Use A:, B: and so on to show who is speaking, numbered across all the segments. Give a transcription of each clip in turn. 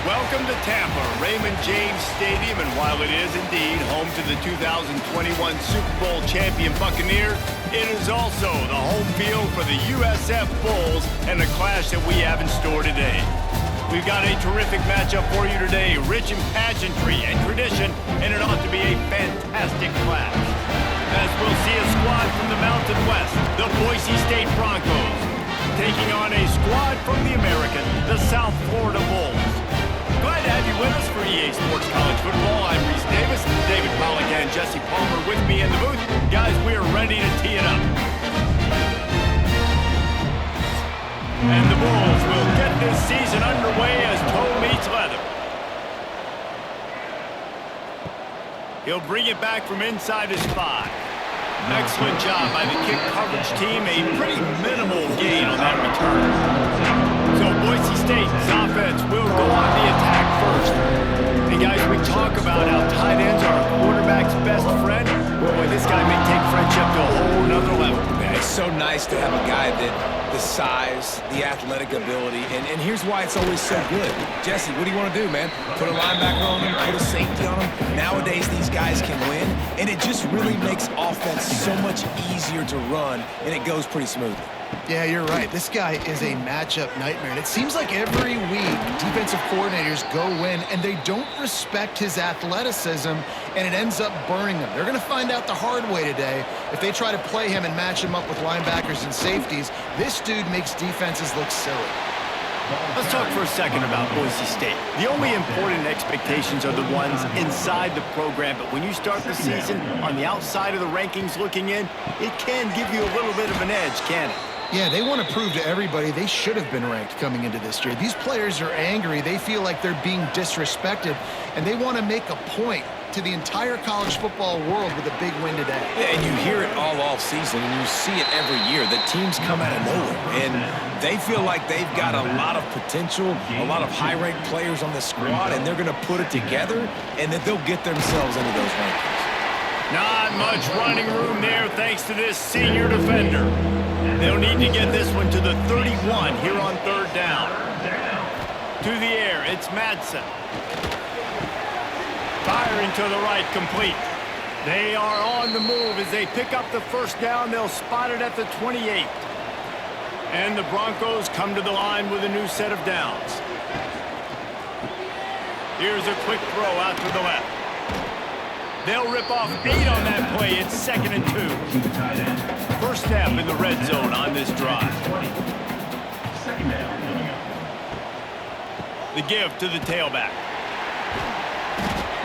A: Welcome to Tampa, Raymond James Stadium, and while it is indeed home to the 2021 Super Bowl champion Buccaneers, it is also the home field for the USF Bulls and the clash that we have in store today. We've got a terrific matchup for you today, rich in pageantry and tradition, and it ought to be a fantastic clash. As we'll see a squad from the Mountain West, the Boise State Broncos, taking on a squad from the American, the South Florida Bulls. Glad to have you with us for EA Sports College Football. I'm Reese Davis, David Pollock and Jesse Palmer with me in the booth. Guys, we are ready to tee it up. And the Bulls will get this season underway as toe meets leather. He'll bring it back from inside his 5. Excellent job by the kick coverage team. A pretty minimal gain on that return. So Boise State's offense will go on the attack first. Hey guys, we talk about how tight ends are a quarterback's best friend. Boy, this guy may take friendship to a whole nother level.
B: Man, it's so nice to have a guy that the size, the athletic ability, and here's why it's always so good. Jesse, what do you want to do, man? Put a linebacker on him, put a safety on him. Nowadays, these guys can win, and it just really makes offense so much easier to run, and it goes pretty smoothly.
C: Yeah, you're right. This guy is a matchup nightmare. And it seems like every week defensive coordinators go in and they don't respect his athleticism, and it ends up burning them. They're going to find out the hard way today. If they try to play him and match him up with linebackers and safeties, this dude makes defenses look silly.
A: Let's talk for a second about Boise State. The only important expectations are the ones inside the program, but when you start the season on the outside of the rankings looking in, it can give you a little bit of an edge, can it?
C: Yeah, they want to prove to everybody they should have been ranked coming into this year. These players are angry. They feel like they're being disrespected, and they want to make a point to the entire college football world with a big win today.
B: Yeah, and you hear it all off season, and you see it every year. The teams come out of nowhere, and they feel like they've got a lot of potential, a lot of high-ranked players on the squad, and they're going to put it together, and that they'll get themselves into those rankings.
A: Not much running room there thanks to this senior defender. They'll need to get this one to the 31 here on third down. To the air, it's Madsen. Firing to the right, complete. They are on the move as they pick up the first down. They'll spot it at the 28. And the Broncos come to the line with a new set of downs. Here's a quick throw out to the left. They'll rip off 8 on that play. It's 2nd and 2. First step in the red zone on this drive. The give to the tailback.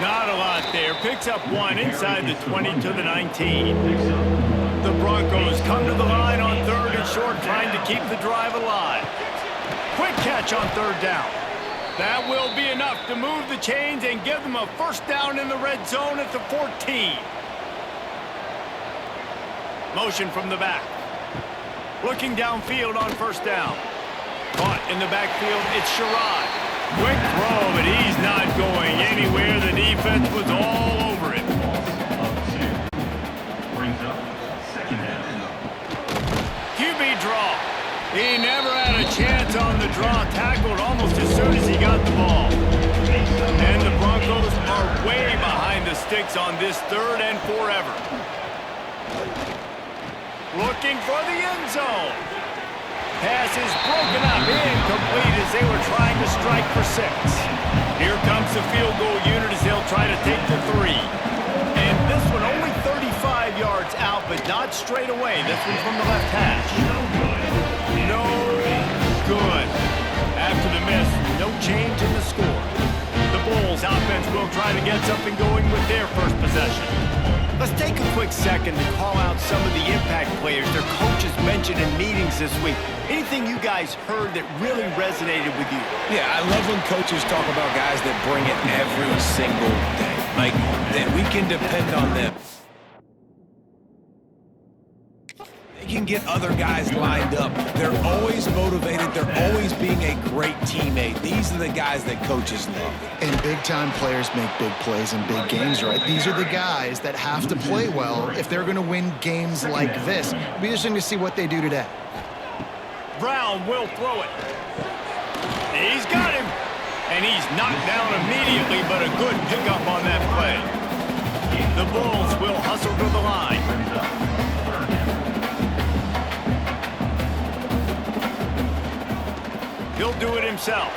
A: Not a lot there. Picks up 1 inside the 20 to the 19. The Broncos come to the line on 3rd and short, trying to keep the drive alive. Quick catch on 3rd down. That will be enough to move the chains and give them a first down in the red zone at the 14. Motion from the back. Looking downfield on first down. Caught in the backfield, it's Sherrod. Quick throw, but he's not going anywhere. The defense was all over him. QB draw. He never had a chance on the draw. Tackled almost as soon as he got the ball. And the Broncos are way behind the sticks on this 3rd and forever. Looking for the end zone. Pass is broken up, incomplete as they were trying to strike for 6. Here comes the field goal unit as they'll try to take the 3. And this one only 35 yards out, but not straight away. This one from the left hash. No good. After the miss, no change in the score. The Bulls offense will try to get something going with their first possession. Let's take a quick second to call out some of the impact players their coaches mentioned in meetings this week. Anything you guys heard that really resonated with you?
B: Yeah, I love when coaches talk about guys that bring it every single day. Like, that we can depend on them. They can get other guys lined up. They're always motivated. They're always being a great teammate. These are the guys that coaches love.
C: And big-time players make big plays in big games, right? These are the guys that have to play well if they're going to win games like this. It'll be interesting to see what they do today.
A: Brown will throw it. He's got him. And he's knocked down immediately, but a good pickup on that play. The Bulls will hustle to the line. He'll do it himself.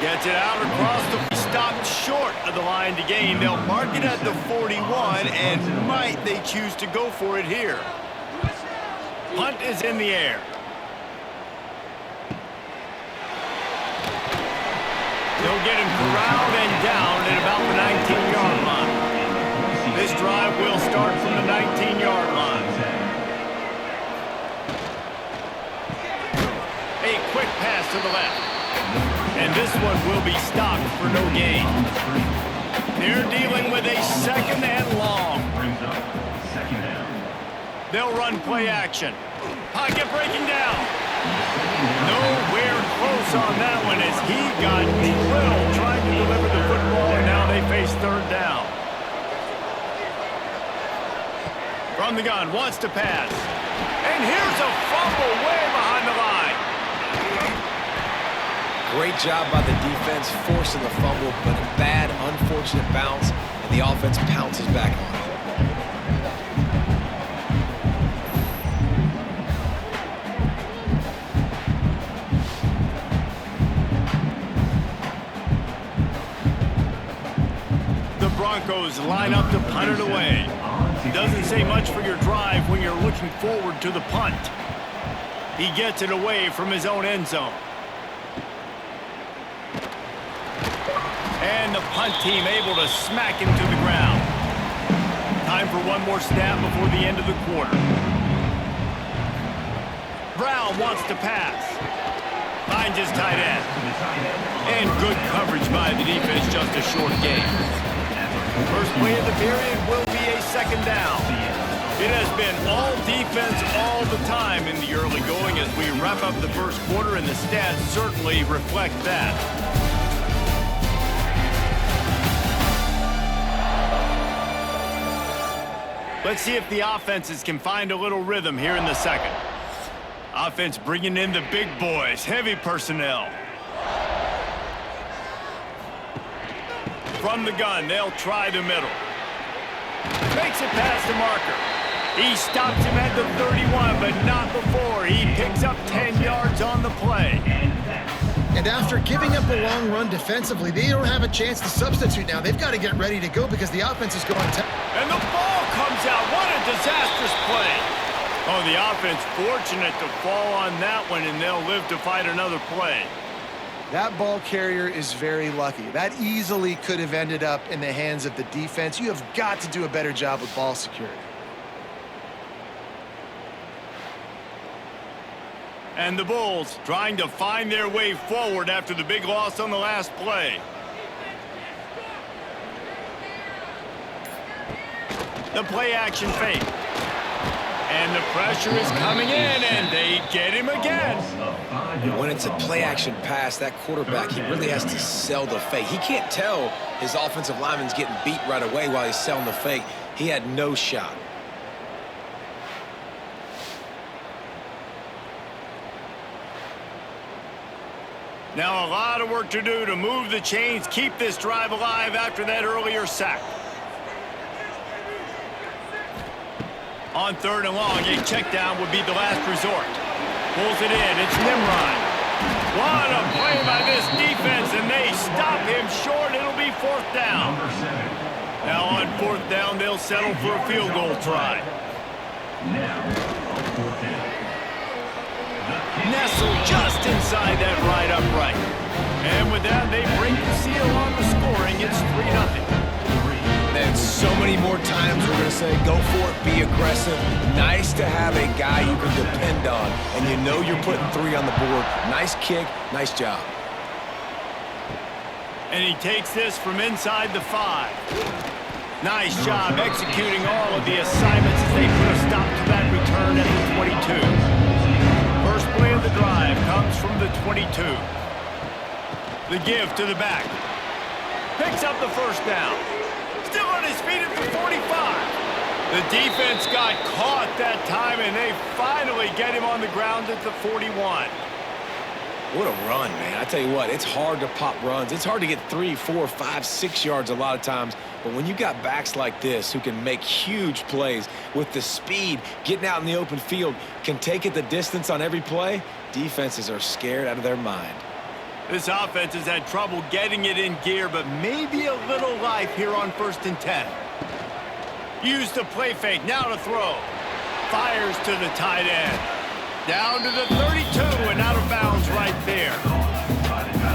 A: Gets it out across the... Stopped short of the line to gain. They'll mark it at the 41, and might they choose to go for it here. Punt is in the air. He'll get him corralled and down at about the 19-yard line. This drive will start from the 19-yard line. A quick pass to the left. And this one will be stopped for no gain. They're dealing with a second and long. They'll run play action. Pocket breaking down. Nowhere close on that one as he got drilled trying to deliver the football, and now they face third down. From the gun, wants to pass. And here's a fumble way behind the line.
B: Great job by the defense forcing the fumble, but a bad, unfortunate bounce, and the offense pounces back on it.
A: The Broncos line up to punt it away. Doesn't say much for your drive when you're looking forward to the punt. He gets it away from his own end zone. And the punt team able to smack him to the ground. Time for one more snap before the end of the quarter. Brown wants to pass. Finds his tight end. And good coverage by the defense, just a short gain. First play of the period will be a second down. It has been all defense all the time in the early going as we wrap up the first quarter, and the stats certainly reflect that. Let's see if the offenses can find a little rhythm here in the second. Offense bringing in the big boys, heavy personnel. From the gun, they'll try the middle. Makes it past the marker. He stops him at the 31, but not before. He picks up 10 yards on the play.
C: And after giving up a long run defensively, they don't have a chance to substitute now. They've got to get ready to go because the offense is going to...
A: And the ball comes out. What a disastrous play. Oh, the offense fortunate to fall on that one, and they'll live to fight another play.
C: That ball carrier is very lucky. That easily could have ended up in the hands of the defense. You have got to do a better job with ball security.
A: And the Bulls trying to find their way forward after the big loss on the last play. The play action fake. And the pressure is coming in, and they get him again.
B: When it's a play-action pass, that quarterback, he really has to sell the fake. He can't tell his offensive lineman's getting beat right away while he's selling the fake. He had no shot.
A: Now a lot of work to do to move the chains, keep this drive alive after that earlier sack. On third and long, a check down would be the last resort. Pulls it in, it's Nimrod. What a play by this defense, and they stop him short. It'll be fourth down. Now on fourth down, they'll settle for a field goal try. Nestled just inside that right upright. And with that, they break the seal on the scoring. It's 3-0.
B: And so many more times we're going to say, go for it, be aggressive. Nice to have a guy you can depend on, and you know you're putting 3 on the board. Nice kick, nice job.
A: And he takes this from inside the 5. Nice job executing all of the assignments as they put a stop to that return at the 22. First play of the drive comes from the 22. The give to the back. Picks up the first down. Still on his feet at the 45. The defense got caught that time, and they finally get him on the ground at the 41.
B: What a run, man. I tell you what, it's hard to pop runs. It's hard to get 3, 4, 5, 6 yards a lot of times. But when you got backs like this who can make huge plays with the speed, getting out in the open field, can take it the distance on every play, defenses are scared out of their mind.
A: This offense has had trouble getting it in gear, but maybe a little life here on 1st and 10. Use the play fake, now to throw. Fires to the tight end. Down to the 32 and out of bounds right there.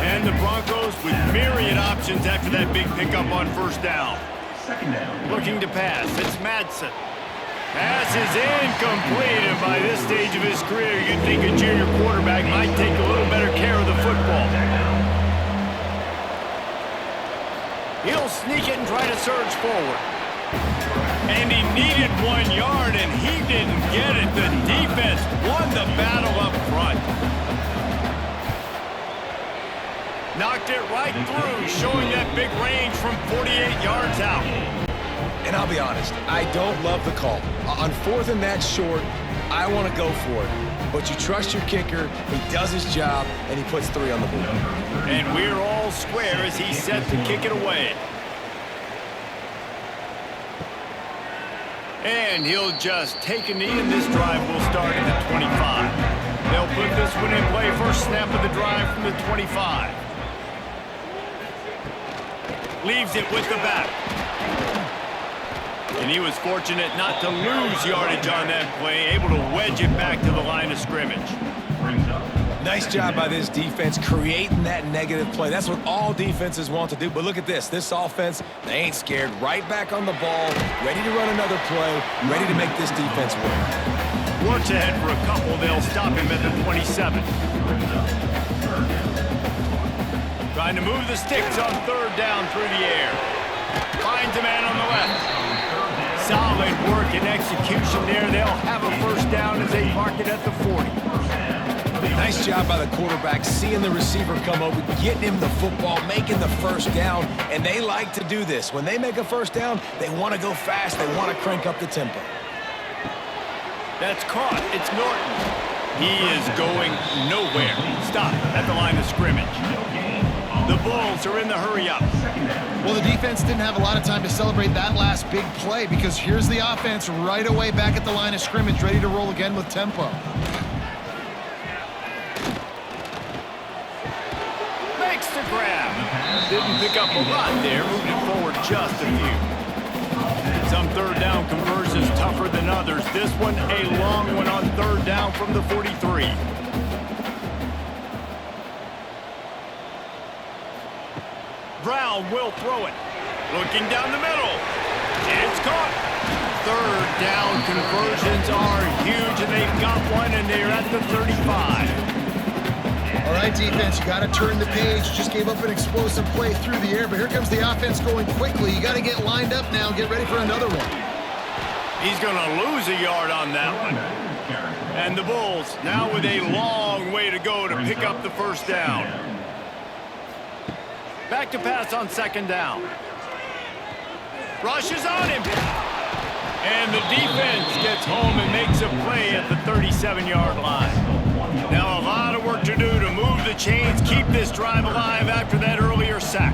A: And the Broncos with myriad options after that big pickup on 1st down. Looking to pass, it's Madsen. Pass is incomplete, and by this stage of his career, you'd think a junior quarterback might take a little better care of the football. He'll sneak it and try to surge forward. And he needed 1 yard, and he didn't get it. The defense won the battle up front. Knocked it right through, showing that big range from 48 yards out.
B: And I'll be honest, I don't love the call. On 4th and that short, I want to go for it. But you trust your kicker, he does his job, and he puts 3 on the board.
A: And we're all square as he's set to kick it away. And he'll just take a knee, and this drive will start at the 25. They'll put this one in play, first snap of the drive from the 25. Leaves it with the back. And he was fortunate not to lose yardage on that play, able to wedge it back to the line of scrimmage.
B: Nice job by this defense creating that negative play. That's what all defenses want to do. But look at this. This offense, they ain't scared. Right back on the ball, ready to run another play, ready to make this defense win.
A: Works ahead for a couple. They'll stop him at the 27. Trying to move the sticks on 3rd down through the air. Finds a man on the left. Solid work and execution there. They'll have a 1st down as they park it at the 40.
B: Nice job by the quarterback, seeing the receiver come over, getting him the football, making the 1st down, and they like to do this. When they make a 1st down, they want to go fast, they want to crank up the tempo.
A: That's caught. It's Norton. He is going nowhere. Stop at the line of scrimmage. The Bulls are in the hurry-up.
C: Well, the defense didn't have a lot of time to celebrate that last big play because here's the offense right away back at the line of scrimmage, ready to roll again with tempo.
A: Makes the grab. Didn't pick up a lot there, moved it forward just a few. Some 3rd down conversions tougher than others. This one a long one on 3rd down from the 43. Brown will throw it. Looking down the middle. It's caught. 3rd down conversions are huge, and they've got one, and they're at the 35.
C: All right, defense, you got to turn the page. Just gave up an explosive play through the air, but here comes the offense going quickly. You got to get lined up now, get ready for another one.
A: He's going to lose a yard on that one. And the Bulls now with a long way to go to pick up the 1st down. Back to pass on 2nd down. Rushes on him. And the defense gets home and makes a play at the 37-yard line. Now a lot of work to do to move the chains, keep this drive alive after that earlier sack.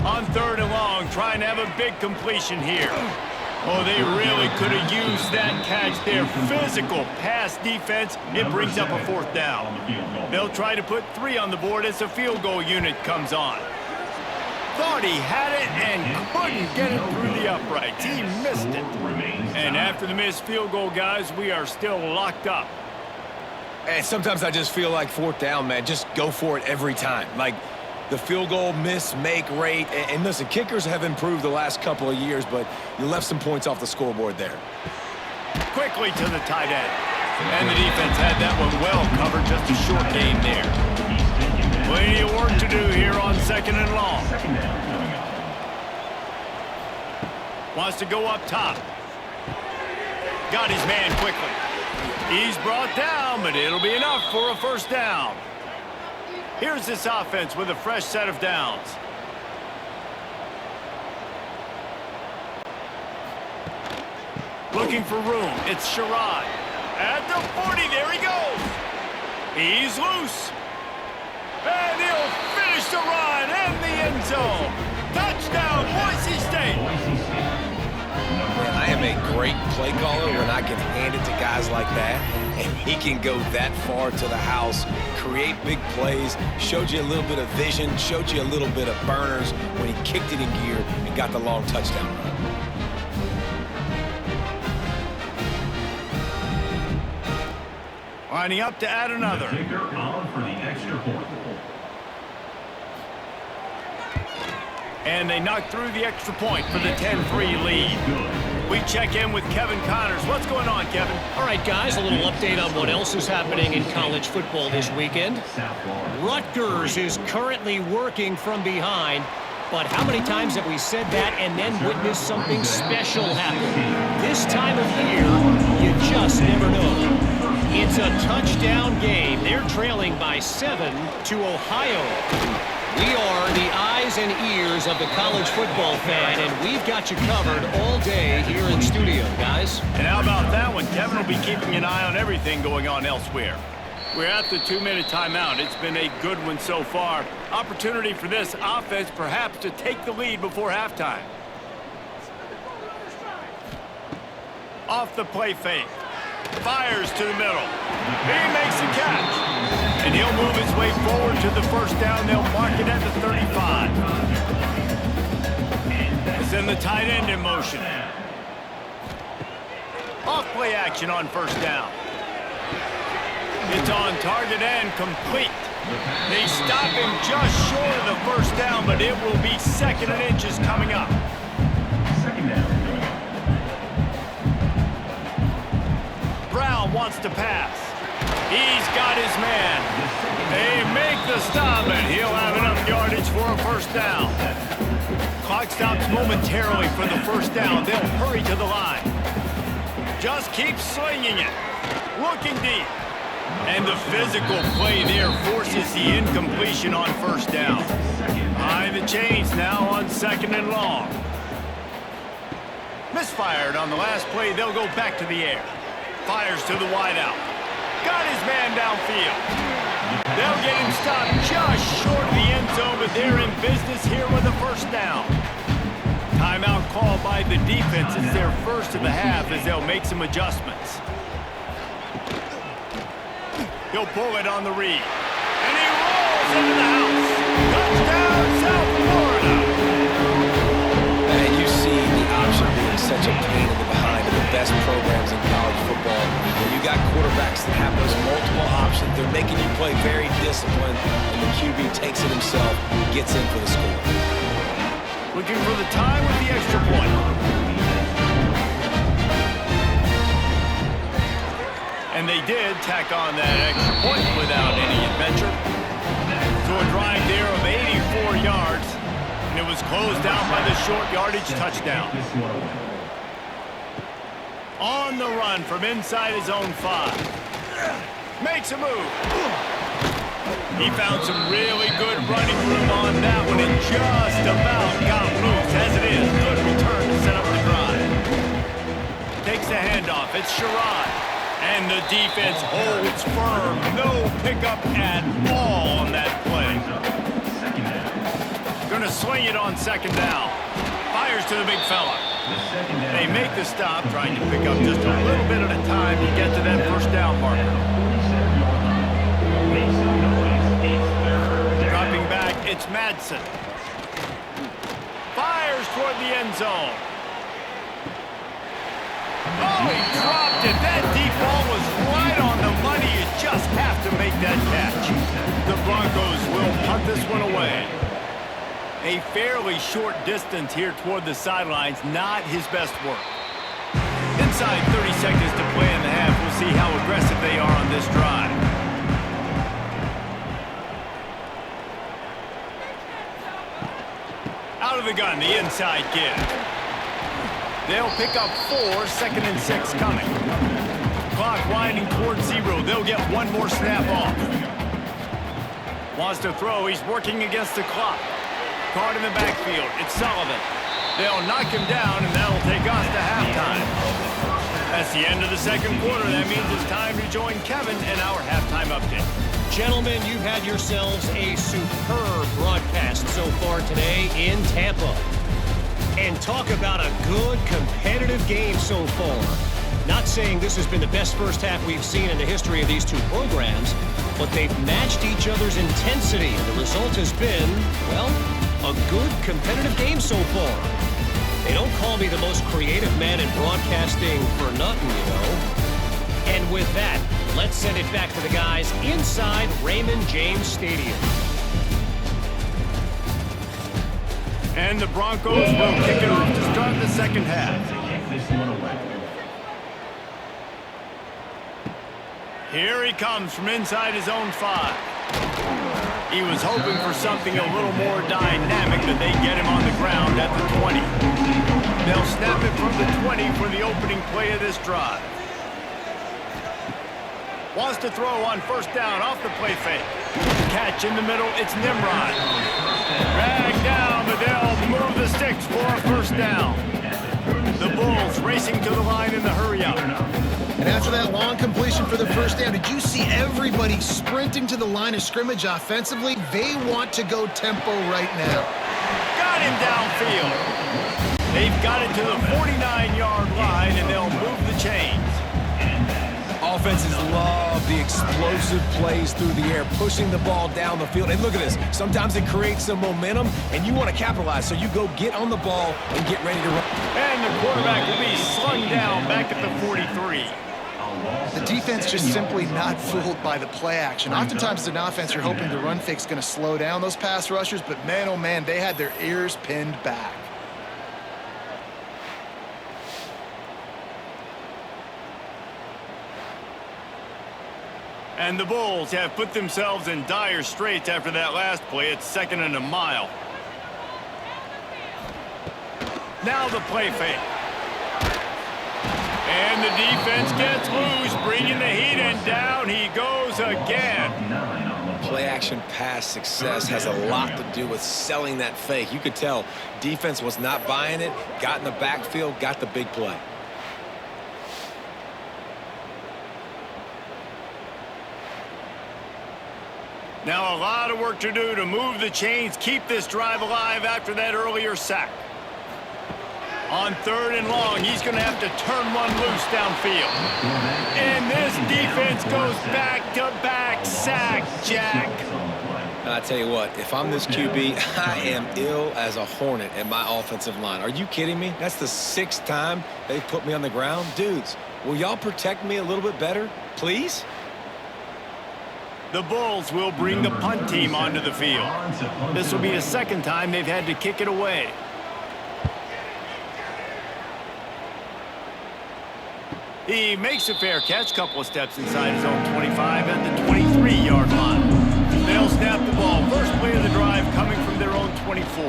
A: On 3rd and long, trying to have a big completion here. Oh, they really could have used that catch there. Physical pass defense. It brings up a 4th down. They'll try to put 3 on the board as the field goal unit comes on. Thought he had it and couldn't get it through the uprights. He missed it. And after the missed field goal, guys, we are still locked up.
B: And sometimes I just feel like 4th down, man. Just go for it every time. Like the field goal miss-make rate. And listen, kickers have improved the last couple of years, but you left some points off the scoreboard there.
A: Quickly to the tight end. And the defense had that one well covered. Just a short gain there. Plenty of work to do here on 2nd and long. Wants to go up top. Got his man quickly. He's brought down, but it'll be enough for a 1st down. Here's this offense with a fresh set of downs. Looking for room. It's Sherrod. At the 40, there he goes. He's loose. And he'll finish the run in the end zone. Touchdown, Boise State.
B: Man, I am a great play caller when I can hand it to guys like that, and he can go that far to the house, create big plays, showed you a little bit of vision, showed you a little bit of burners when he kicked it in gear and got the long touchdown run.
A: Lining up to add another.
D: Kicker on for the extra point.
A: And they knock through the extra point for the 10-3 lead. We check in with Kevin Connors. What's going on, Kevin?
E: All right, guys, a little update on what else is happening in college football this weekend. Rutgers is currently working from behind, but how many times have we said that and then witnessed something special happen? This time of year, you just never know. It's a touchdown game. They're trailing by 7 to Ohio. We are the eyes and ears of the college football fan, and we've got you covered all day here in studio, guys.
A: And how about that one? Kevin will be keeping an eye on everything going on elsewhere. We're at the 2-minute timeout. It's been a good one so far. Opportunity for this offense perhaps to take the lead before halftime. Off the play fake. Fires to the middle. He makes the catch. And he'll move his way forward to the first down. They'll mark it at the 35. As in the tight end in motion. Off play action on first down. It's on target and complete. They stop him just short of the first down, but it will be 2nd and inches coming up.
D: Second down.
A: Brown wants to pass. He's got his man. They make the stop, and he'll have enough yardage for a first down. Clock stops momentarily for the first down. They'll hurry to the line. Just keep slinging it. Looking deep. And the physical play there forces the incompletion on first down. Behind the chains now on 2nd and long. Misfired on the last play. They'll go back to the air. Fires to the wideout. Got his man downfield. They'll get him stopped just short of the end zone, but they're in business here with a first down. Timeout called by the defense. It's their first of the half as they'll make some adjustments. He'll pull it on the read. And he rolls into the house. Touchdown, South Florida.
B: And you see the option being such a pain in the behind of the best programs in college football. When you got quarterbacks that have those multiple options, they're making you play very disciplined, and the QB takes it himself, gets in for the score.
A: Looking for the tie with the extra point. And they did tack on that extra point without any adventure. So a drive there of 84 yards. And it was closed out by the short yardage touchdown. On the run from inside his own 5. Makes a move. He found some really good running room on that one and just about got loose. As it is, good return to set up the drive. Takes the handoff. It's Sherrod. And the defense holds firm. No pickup at all on that play. Gonna swing it on 2nd down. Fires to the big fella. They make the stop, trying to pick up just a little bit at a time to get to that first down marker. Dropping back, it's Madsen. Fires toward the end zone. Oh, he dropped it. That deep ball was right on the money. You just have to make that catch. The Broncos will punt this one away. A fairly short distance here toward the sidelines, not his best work. Inside 30 seconds to play in the half. We'll see how aggressive they are on this drive. Out of the gun, the inside give. They'll pick up 4, 2nd and 6 coming. Clock winding towards 0. They'll get one more snap off. Wants to throw. He's working against the clock. Caught in the backfield. It's Sullivan. They'll knock him down, and that'll take us to halftime. That's the end of the second quarter. That means it's time to join Kevin in our halftime update.
E: Gentlemen, you've had yourselves a superb broadcast so far today in Tampa. And talk about a good competitive game so far. Not saying this has been the best first half we've seen in the history of these two programs, but they've matched each other's intensity, and the result has been, well, a good competitive game so far. They don't call me the most creative man in broadcasting for nothing, you know. And with that, let's send it back to the guys inside Raymond James Stadium.
A: And the Broncos will kick it off to start the second half. Here he comes from inside his own 5. He was hoping for something a little more dynamic, but they get him on the ground at the 20. They'll snap it from the 20 for the opening play of this drive. Wants to throw on first down off the play fake. Catch in the middle, it's Nimrod. Drag down, but they'll move the sticks for a first down. The Bulls racing to the line in the hurry-up.
C: And after that long completion for the first down, did you see everybody sprinting to the line of scrimmage offensively? They want to go tempo right now.
A: Got him downfield. They've got it to the 49-yard line, and they'll move the chains.
B: Offenses love the explosive plays through the air, pushing the ball down the field. And look at this. Sometimes it creates some momentum, and you want to capitalize. So you go get on the ball and get ready to run.
A: And the quarterback will be slung down back at the 43.
C: The defense just simply not fooled by the play action. Oftentimes as an offense, you're hoping the run fake's going to slow down those pass rushers, but man, oh man, they had their ears pinned back.
A: And the Bulls have put themselves in dire straits after that last play. It's 2nd and a mile. Now the play fake. And the defense gets loose, bringing the heat, and down he goes again.
B: Play-action pass success has a lot to do with selling that fake. You could tell defense was not buying it, got in the backfield, got the big play.
A: Now a lot of work to do to move the chains, keep this drive alive after that earlier sack. On 3rd and long, he's going to have to turn one loose downfield. And this defense goes back-to-back sack, Jack.
B: I tell you what, if I'm this QB, I am ill as a hornet at my offensive line. Are you kidding me? That's the 6th time they've put me on the ground. Dudes, will y'all protect me a little bit better, please?
A: The Bulls will bring the punt team onto the field. This will be the 2nd time they've had to kick it away. He makes a fair catch, couple of steps inside his own 25 at the 23-yard line. They'll snap the ball. First play of the drive coming from their own 24.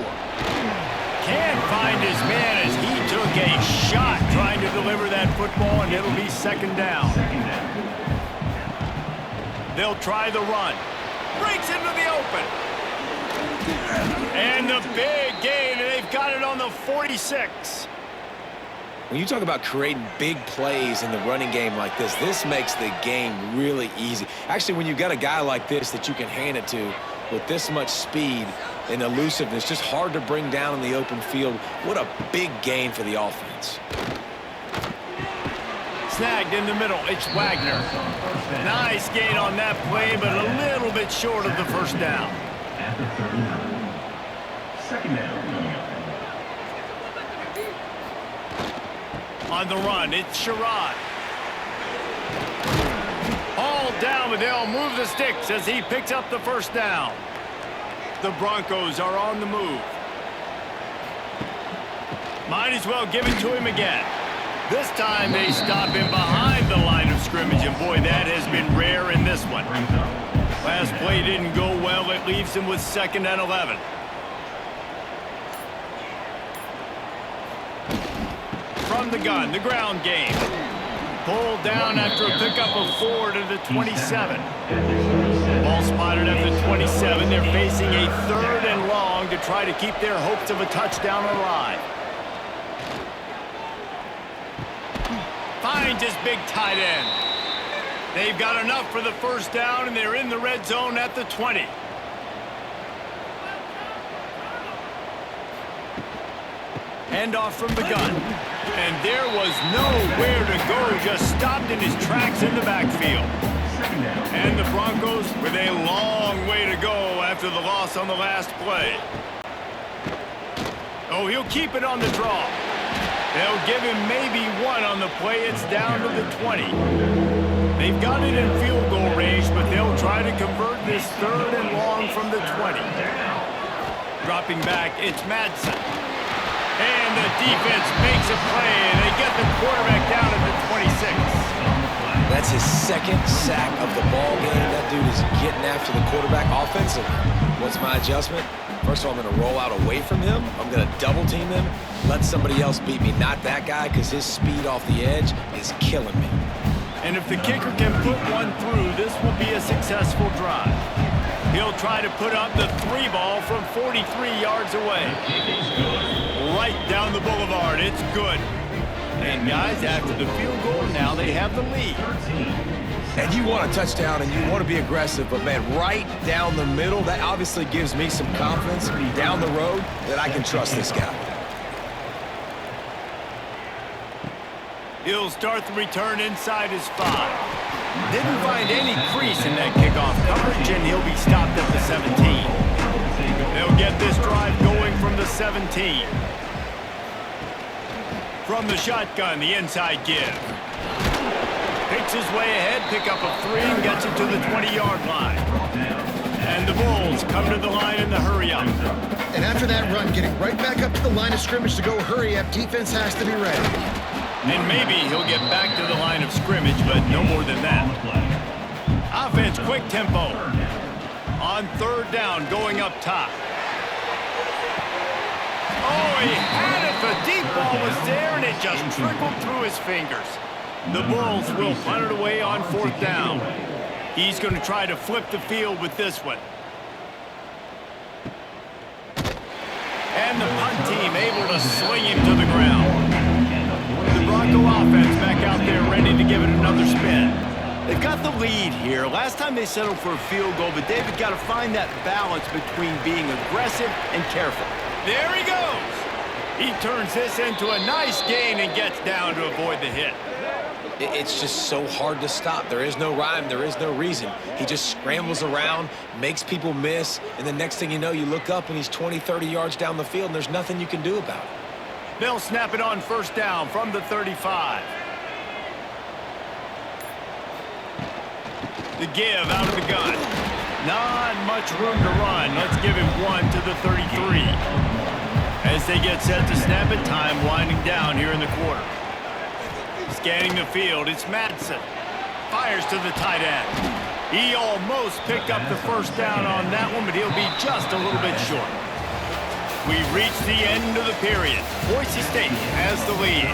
A: Can't find his man as he took a shot trying to deliver that football, and it'll be 2nd down. They'll try the run. Breaks into the open. And the big gain, and they've got it on the 46.
B: When you talk about creating big plays in the running game like this makes the game really easy. Actually, when you've got a guy like this that you can hand it to with this much speed and elusiveness, just hard to bring down in the open field. What a big gain for the offense.
A: Snagged in the middle, it's Wagner. Nice gain on that play, but a little bit short of the first down.
D: At the 39. 2nd down.
A: On the run, it's Sherrod. All down, but they'll move the sticks as he picks up the first down. The Broncos are on the move. Might as well give it to him again. This time they stop him behind the line of scrimmage, and boy, that has been rare in this one. Last play didn't go well. It leaves him with 2nd and 11. From the gun, the ground game. Pulled down after a pickup of 4 to the 27. Ball spotted at the 27. They're facing a 3rd and long to try to keep their hopes of a touchdown alive. finds his big tight end. They've got enough for the first down, and they're in the red zone at the 20. Handoff from the gun. And there was nowhere to go, just stopped in his tracks in the backfield. And the Broncos with a long way to go after the loss on the last play. Oh, he'll keep it on the draw. They'll give him maybe one on the play. It's down to the 20. They've got it in field goal range, but they'll try to convert this 3rd and long from the 20. Dropping back, it's Madsen. And the defense makes a play, and they get the quarterback down at the 26.
B: That's his 2nd sack of the ball game. That dude is getting after the quarterback offensively. What's my adjustment? First of all, I'm going to roll out away from him. I'm going to double team him. Let somebody else beat me. Not that guy, because his speed off the edge is killing me.
A: And if the kicker can put one through, this will be a successful drive. He'll try to put up the 3 ball from 43 yards away. Right down the boulevard. It's good. And guys, after the field goal, now they have the lead.
B: And you want a touchdown and you want to be aggressive, but man, right down the middle, that obviously gives me some confidence down the road that I can trust this guy.
A: He'll start the return inside his 5. Didn't find any crease in that kickoff coverage, and he'll be stopped at the 17. They'll get this drive going from the 17. From the shotgun, the inside give. Picks his way ahead, pick up a 3, and gets it to the 20-yard line. And the Bulls come to the line in the hurry-up.
C: And after that run, getting right back up to the line of scrimmage to go hurry-up, defense has to be ready.
A: And maybe he'll get back to the line of scrimmage, but no more than that. Offense, quick tempo. On 3rd down, going up top. Oh, he had it. The deep ball was there, and it just trickled through his fingers. The Bulls will punt it away on 4th down. He's going to try to flip the field with this one. And the punt team able to sling him to the ground. The Bronco offense back out there ready to give it another spin. They've got the lead here. Last time they settled for a field goal, but David got to find that balance between being aggressive and careful. There he goes. He turns this into a nice gain and gets down to avoid the hit.
B: It's just so hard to stop. There is no rhyme. There is no reason. He just scrambles around, makes people miss, and the next thing you know, you look up and he's 20, 30 yards down the field, and there's nothing you can do about it.
A: They'll snap it on 1st down from the 35. The give out of the gun. Not much room to run. Let's give him 1 to the 33. As they get set to snap it, time winding down here in the quarter. Scanning the field, it's Madsen. Fires to the tight end. He almost picked up the first down on that one, but he'll be just a little bit short. We've reached the end of the period. Boise State has the lead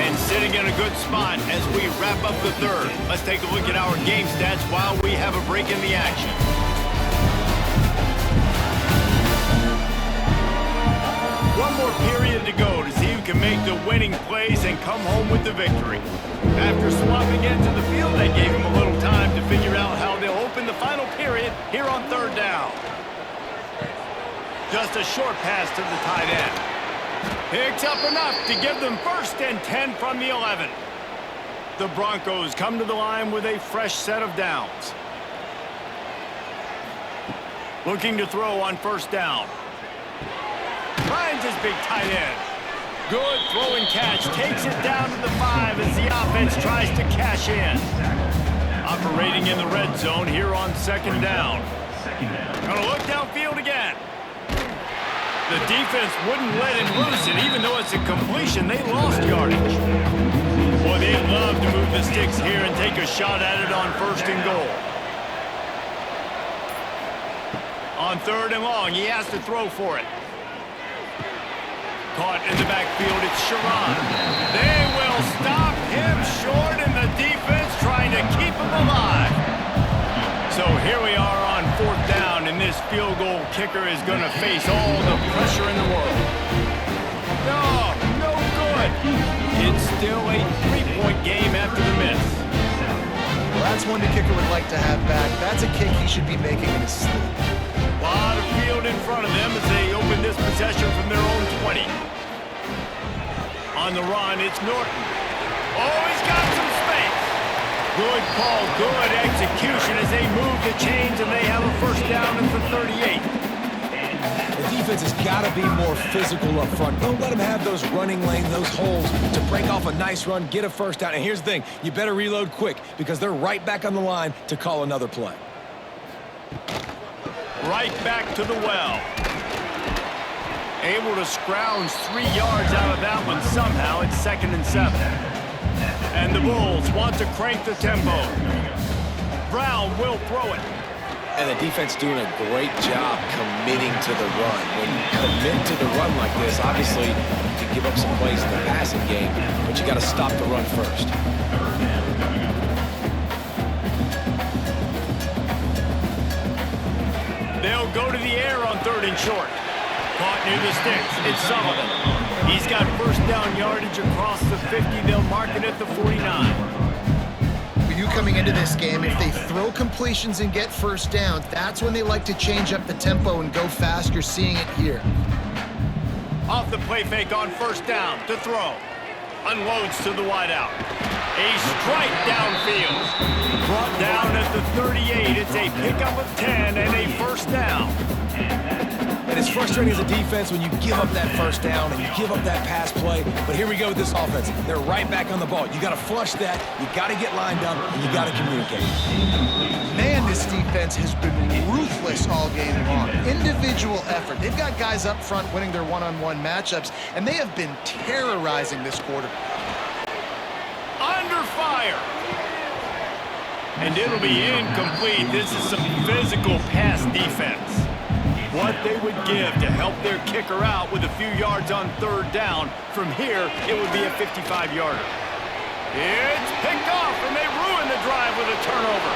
A: and sitting in a good spot as we wrap up the 3rd. Let's take a look at our game stats while we have a break in the action. One more period to go to see who can make the winning plays and come home with the victory. After swapping into the field, they gave him a little time to figure out how they'll open the final period here on 3rd down. Just a short pass to the tight end. Picks up enough to give them 1st and 10 from the 11. The Broncos come to the line with a fresh set of downs. Looking to throw on 1st down. Finds his big tight end. Good throw and catch. Takes it down to the 5 as the offense tries to cash in. Operating in the red zone here on 2nd down. Gonna look downfield again. The defense wouldn't let him loose, and even though it's a completion, they lost yardage. Boy, they'd love to move the sticks here and take a shot at it on 1st and goal. On 3rd and long, he has to throw for it. Caught in the backfield, it's Sharon. They will stop him short, and the defense trying to keep him alive. So here we are on 4th down, and this field goal kicker is going to face all the pressure in the world. No good. good. It's still a 3-point game after the miss.
C: Well, that's one the kicker would like to have back. That's a kick he should be making in his sleep.
A: A lot of field in front of them as they open this possession from their own 20. On the run, it's Norton. Oh, he's got some space. Good call, good execution as they move the chains and they have a first down at the 38.
B: The defense has got to be more physical up front. Don't let them have those running lanes, those holes to break off a nice run, get a first down. And here's the thing, you better reload quick because they're right back on the line to call another play.
A: Right back to the well. Able to scrounge 3 yards out of that one somehow. It's 2nd and 7. And the Bulls want to crank the tempo. Brown will throw it.
B: And the defense doing a great job committing to the run. When you commit to the run like this, obviously you can give up some plays in the passing game, but you got to stop the run first.
A: They'll go to the air on 3rd and short. Caught near the sticks. It's Sullivan. He's got first down yardage across the 50. They'll mark it at the 49.
C: You coming into this game, if they throw completions and get first down, that's when they like to change up the tempo and go fast. You're seeing it here.
A: Off the play fake on first down to throw. Unloads to the wideout. A strike downfield. Brought down at the 38. It's a pickup of 10 and a first down.
B: And it's frustrating as a defense when you give up that first down and you give up that pass play. But here we go with this offense. They're right back on the ball. You got to flush that. You got to get lined up, and you got to communicate.
C: Man, this defense has been ruthless all game long. Individual effort. They've got guys up front winning their one-on-one matchups, and they have been terrorizing this quarter.
A: Under fire. And it'll be incomplete. This is some physical pass defense. What they would give to help their kicker out with a few yards on 3rd down. From here, it would be a 55-yarder. It's picked off, and they ruin the drive with a turnover.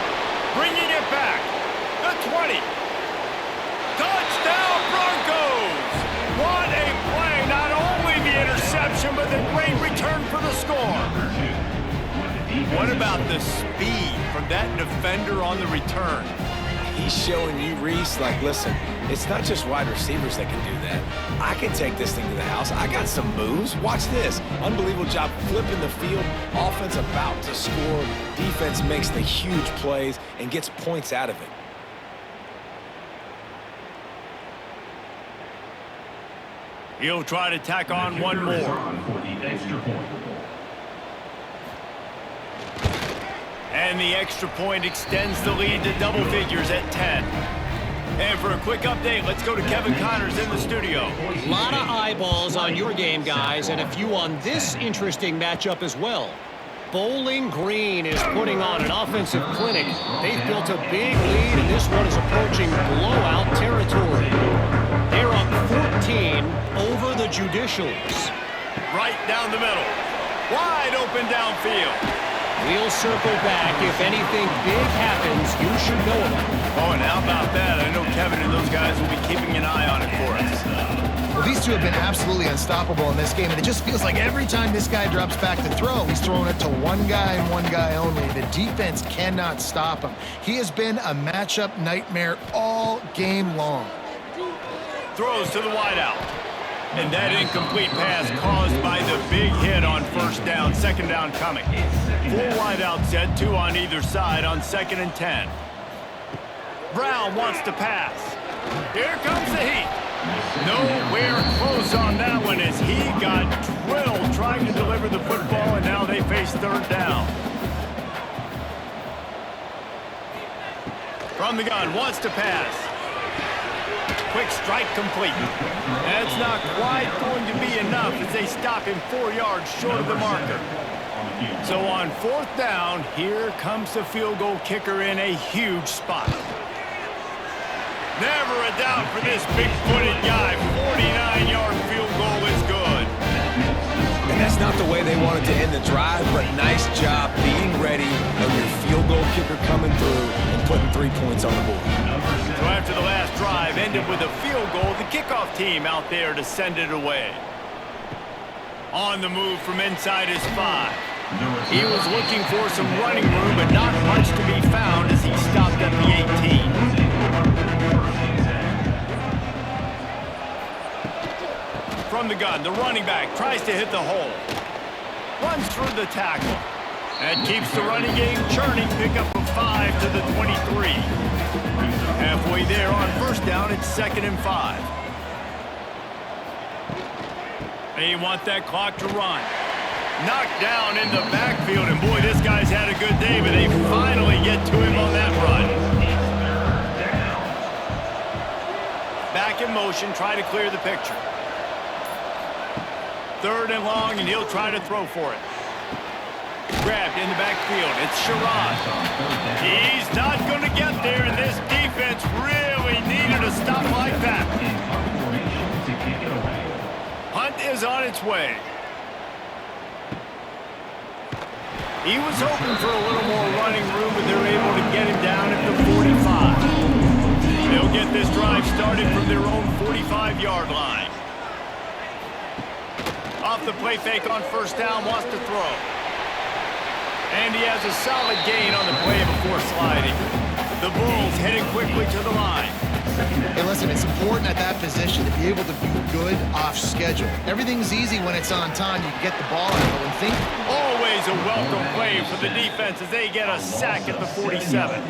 A: Bringing it back. The 20. Touchdown, Broncos! What a play. Not only the interception, but the great return for the score. What about the speed from that defender on the return?
B: He's showing you, Reese, like, listen, it's not just wide receivers that can do that. I can take this thing to the house. I got some moves. Watch this. Unbelievable job flipping the field. Offense about to score. Defense makes the huge plays and gets points out of it.
A: He'll try to tack on one more. And the extra point extends the lead to double figures at 10. And for a quick update, let's go to Kevin Connors in the studio.
E: A lot of eyeballs on your game, guys, and a few on this interesting matchup as well. Bowling Green is putting on an offensive clinic. They've built a big lead, and this one is approaching blowout territory. They're up 14 over the Judicials.
A: Right down the middle. Wide open downfield.
E: We'll circle back. If anything big happens, you should know about it.
A: Oh, and how about that? I know Kevin and those guys will be keeping an eye on it for us.
C: Well, these two have been absolutely unstoppable in this game, and it just feels like every time this guy drops back to throw, he's throwing it to one guy and one guy only. The defense cannot stop him. He has been a matchup nightmare all game long.
A: Throws to the wideout. And that incomplete pass caused by the big hit on first down. 2nd down coming. Full wideout set, 2 on either side on 2nd and 10. Brown wants to pass. Here comes the heat. Nowhere close on that one as he got drilled trying to deliver the football, and now they face 3rd down. From the gun, wants to pass. Quick strike complete. That's not quite going to be enough as they stop him 4 yards short of the marker. So on 4th down, here comes the field goal kicker in a huge spot. Never a doubt for this big-footed guy. 49-yard field goal is good.
B: And that's not the way they wanted to end the drive, but nice job being ready and your field goal kicker coming through and putting 3 points on the board.
A: So after the last drive ended with a field goal, the kickoff team out there to send it away. On the move from inside his 5. He was looking for some running room, but not much to be found as he stopped at the 18. From the gun, the running back tries to hit the hole. Runs through the tackle. That keeps the running game churning. Pick up a 5 to the 23. Halfway there on first down, it's 2nd and 5. They want that clock to run. Knocked down in the backfield, and boy, this guy's had a good day, but they finally get to him on that run. Back in motion, try to clear the picture. 3rd and long, and he'll try to throw for it. Grabbed in the backfield. It's Sherrod. He's not going to get there, and this defense really needed a stop like that. Hunt is on its way. He was hoping for a little more running room, but they're able to get him down at the 45. They'll get this drive started from their own 45-yard line. Off the play fake on first down, wants to throw. And he has a solid gain on the play before sliding. The Bulls heading quickly to the line.
C: Hey, listen, it's important at that position to be able to be good off schedule. Everything's easy when it's on time. You can get the ball out, but when things...
A: Always a welcome play for the defense as they get a sack at the 47.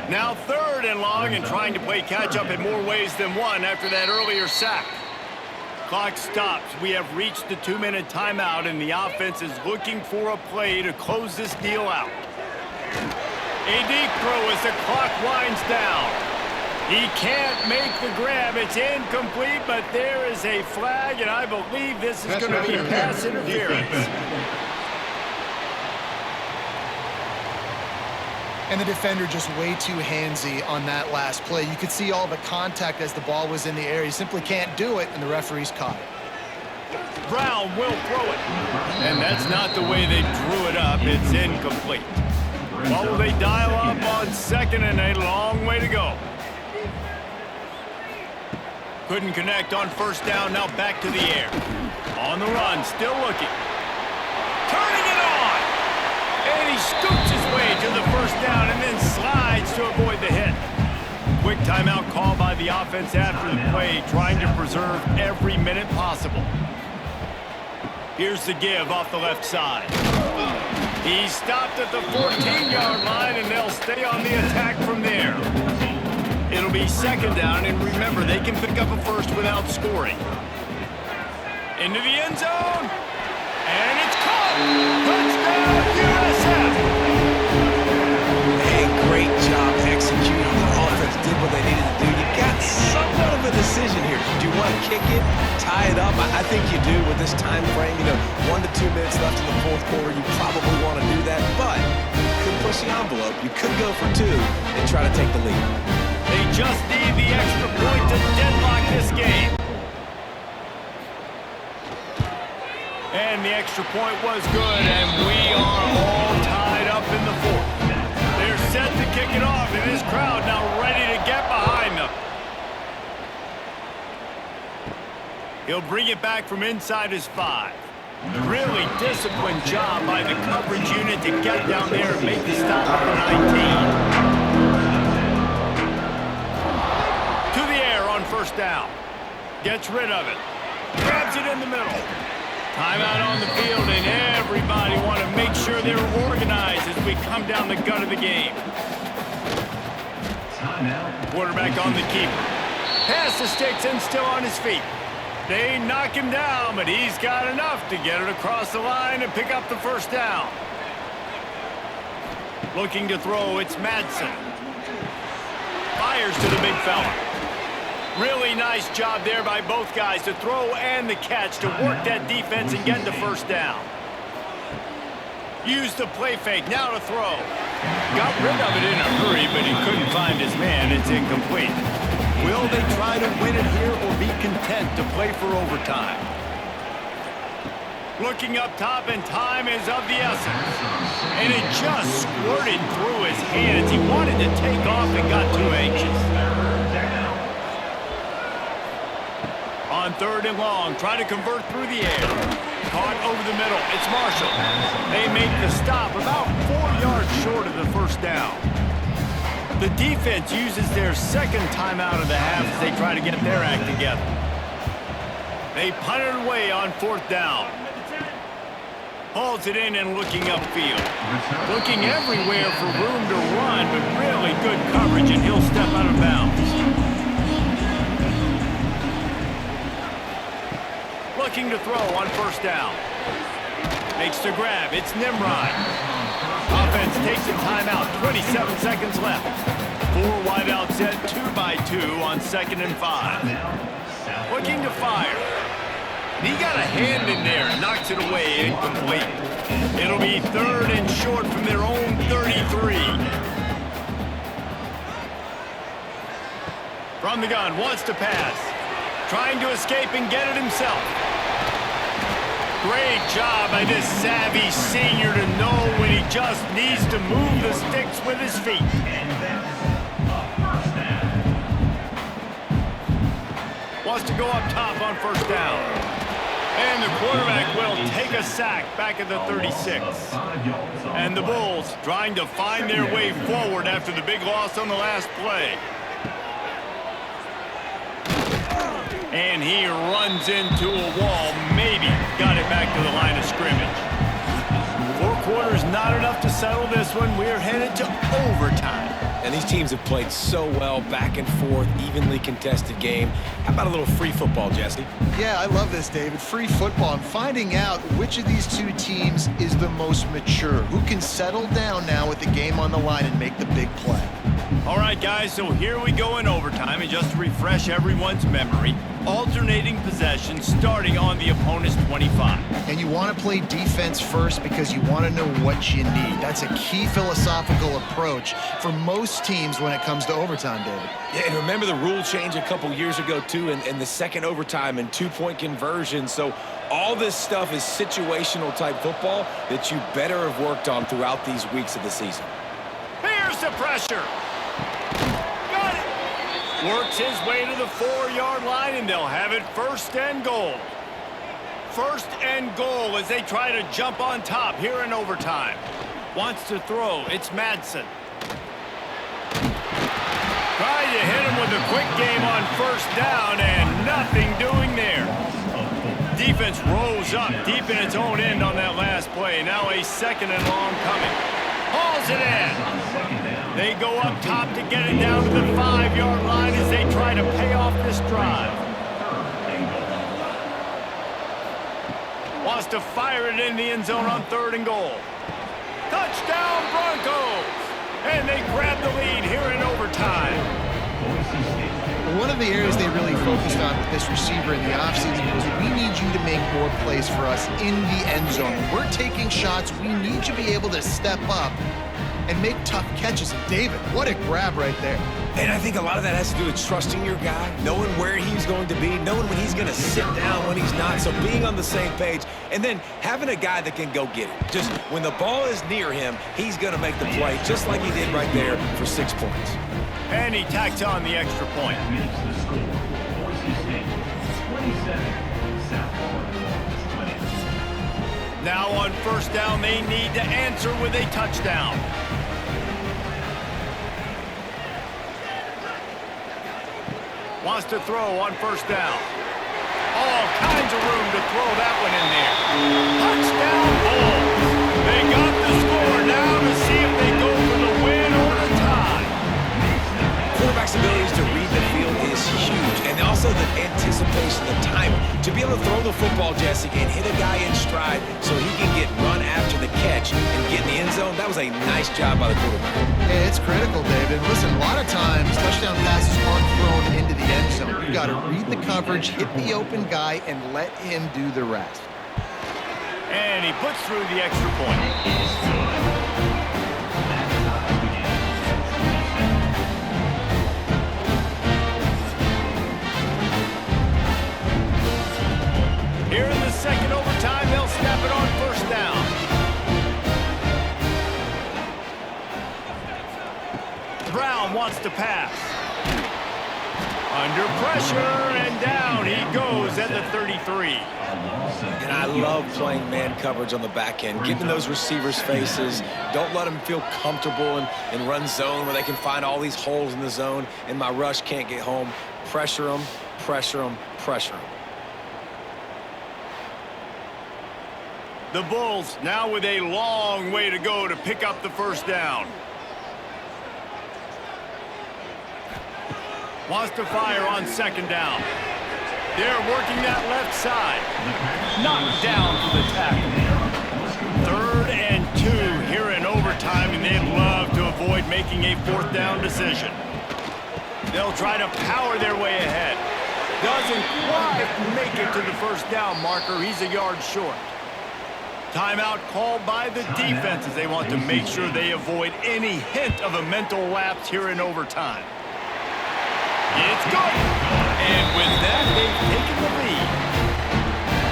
A: Now 3rd and long and trying to play catch-up in more ways than one after that earlier sack. Clock stops. We have reached the 2-minute timeout, and the offense is looking for a play to close this deal out. A deep throw as the clock winds down. He can't make the grab. It's incomplete, but there is a flag, and I believe this is going to be pass interference.
C: And the defender just way too handsy on that last play. You could see all the contact as the ball was in the air. He simply can't do it, and the referee's caught it.
A: Brown will throw it. And that's not the way they drew it up. It's incomplete. What will they dial up on 2nd and a long way to go? Couldn't connect on first down. Now back to the air. On the run, still looking. Turning it on! And he scoops his way to the first down and then slides to avoid the hit. Quick timeout call by the offense after the play, trying to preserve every minute possible. Here's the give off the left side. He stopped at the 14-yard line, and they'll stay on the attack from there. It'll be 2nd down, and remember, they can pick up a first without scoring. Into the end zone, and it's caught! Touchdown, USF!
B: Hey, great job executing. The offense did what they needed to do. You got somewhat of a decision here. Do you want to kick it, tie it up? I think you do with this time frame. 1 to 2 minutes left in the 4th quarter. You probably want to do that, but you could push the envelope. You could go for 2 and try to take the lead.
A: They just need the extra point to deadlock this game. And the extra point was good, and we are all tied up in the 4th. They're set to kick it off, and this crowd now ready to get behind them. He'll bring it back from inside his 5. Really disciplined job by the coverage unit to get down there and make the stop at the 19. To the air on first down. Gets rid of it. Grabs it in the middle. Timeout on the field, and everybody want to make sure they're organized as we come down the gut of the game. Quarterback on the keeper. Pass the sticks and still on his feet. They knock him down, but he's got enough to get it across the line and pick up the first down. Looking to throw, it's Madsen. Fires to the big fella. Really nice job there by both guys to throw and the catch to work that defense and get the first down. Use the play fake, now to throw. Got rid of it in a hurry, but he couldn't find his man. It's incomplete. Will they try to win it here or be content to play for overtime? Looking up top, and time is of the essence. And it just squirted through his hands. He wanted to take off and got too anxious. On 3rd and long, try to convert through the air. caught over the middle. It's Marshall. They make the stop about 4 yards short of the first down. The defense uses their second timeout of the half as they try to get their act together. They punt it away on 4th down. Hauls it in and looking upfield. Looking everywhere for room to run, but really good coverage, and he'll step out of bounds. Looking to throw on 1st down. Makes the grab. It's Nimrod. Offense takes a timeout. 27 seconds left. 4 wide out set, 2-by-2 on 2nd and 5. Looking to fire. He got a hand in there and knocks it away, incomplete. It'll be 3rd and short from their own 33. From the gun, wants to pass. Trying to escape and get it himself. Great job by this savvy senior to know when he just needs to move the sticks with his feet. Wants to go up top on 1st down. And the quarterback will take a sack back at the 36. And the Bulls trying to find their way forward after the big loss on the last play. And he runs into a wall, maybe got it back to the line of scrimmage. 4 quarters, not enough to settle this one. We're headed to overtime.
B: And these teams have played so well, back and forth, evenly contested game. How about a little free football, Jesse?
C: Yeah, I love this, David. Free football. I'm finding out which of these two teams is the most mature. Who can settle down now with the game on the line and make the big play?
A: All right, guys, so here we go in overtime. And just to refresh everyone's memory, alternating possession starting on the opponent's 25.
C: And you want to play defense first because you want to know what you need. That's a key philosophical approach for most teams when it comes to overtime, David.
B: Yeah, and remember the rule change a couple years ago, too, and the second overtime and 2-point conversion. So all this stuff is situational type football that you better have worked on throughout these weeks of the season.
A: Here's the pressure. Got it. Works his way to the 4-yard line, and they'll have it 1st and goal. 1st and goal as they try to jump on top here in overtime. Wants to throw. It's Madsen. Trying to hit him with a quick game on 1st down, and nothing doing there. Defense rose up deep in its own end on that last play. Now a 2nd and long coming. Hauls it in. They go up top to get it down to the 5-yard line as they try to pay off this drive. Wants to fire it in the end zone on 3rd and goal. Touchdown Broncos! And they grab the lead here in overtime.
C: One of the areas they really focused on with this receiver in the offseason was we need you to make more plays for us in the end zone. When we're taking shots, we need you to be able to step up and make tough catches. And David, what a grab right there.
B: And I think a lot of that has to do with trusting your guy, knowing where he's going to be, knowing when he's going to sit down, when he's not. So being on the same page, and then having a guy that can go get it. Just when the ball is near him, he's going to make the play, just like he did right there for 6 points.
A: And he tacks on the extra point. Now on 1st down, they need to answer with a touchdown. Wants to throw on 1st down. All kinds of room to throw that one in there. Touchdown Bulls. They got the score now to see if they go for the win or the tie.
B: Quarterback's abilities to read the field is huge, and also the anticipation, the timing. To be able to throw the football, Jesse, and hit a guy in stride so he can get run after the catch and get in the end zone, that was a nice job by the quarterback.
C: Yeah, it's critical, David. Listen, a lot of times touchdown passes aren't thrown into the end zone. You've got to read the coverage, hit the open guy, and let him do the rest.
A: And he puts through the extra point. Here in the second overtime, they'll snap it on 1st down. Brown wants to pass. Under pressure, and down he goes at the 33.
B: And I love playing man coverage on the back end, getting in those receivers' faces. Don't let them feel comfortable in run zone where they can find all these holes in the zone and my rush can't get home. Pressure them, pressure them, pressure them.
A: The Bulls now with a long way to go to pick up the first down. Wants to fire on second down. They're working that left side. Knocked down for the tackle. 3rd and 2 here in overtime, and they'd love to avoid making a 4th down decision. They'll try to power their way ahead. Doesn't quite make it to the first down marker. He's a yard short. Timeout called by the defense as they want to make sure they avoid any hint of a mental lapse here in overtime. It's good. And with that, they've taken the lead.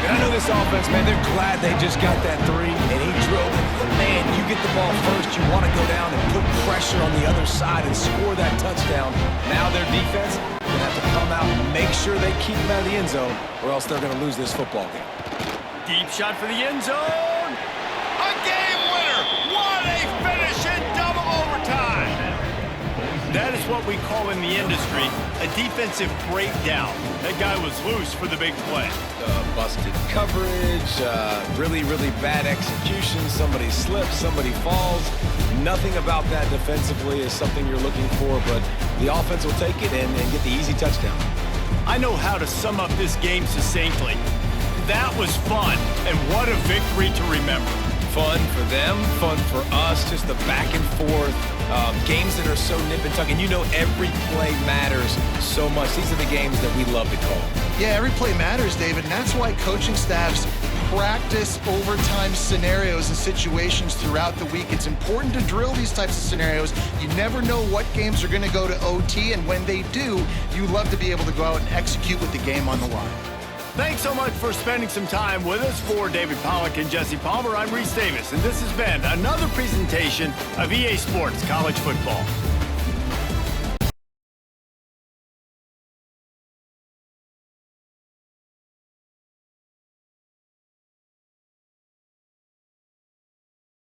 B: And I know this offense, man, they're glad they just got that 3, and he drilled it. But man, you get the ball first, you want to go down and put pressure on the other side and score that touchdown. Now their defense is going to have to come out and make sure they keep them out of the end zone, or else they're going to lose this football game.
A: Deep shot for the end zone. A game winner. What a finish in double overtime. That is what we call in the industry a defensive breakdown. That guy was loose for the big play.
B: Busted coverage, really, really bad execution. Somebody slips, somebody falls. Nothing about that defensively is something you're looking for, but the offense will take it and get the easy touchdown.
A: I know how to sum up this game succinctly. That was fun, and what a victory to remember.
B: Fun for them, fun for us, just the back and forth. Games that are so nip and tuck, and you know every play matters so much. These are the games that we love to call.
C: Yeah, every play matters, David, and that's why coaching staffs practice overtime scenarios and situations throughout the week. It's important to drill these types of scenarios. You never know what games are going to go to OT, and when they do, you love to be able to go out and execute with the game on the line.
A: Thanks so much for spending some time with us. For David Pollack and Jesse Palmer, I'm Reese Davis, and this has been another presentation of EA Sports College Football.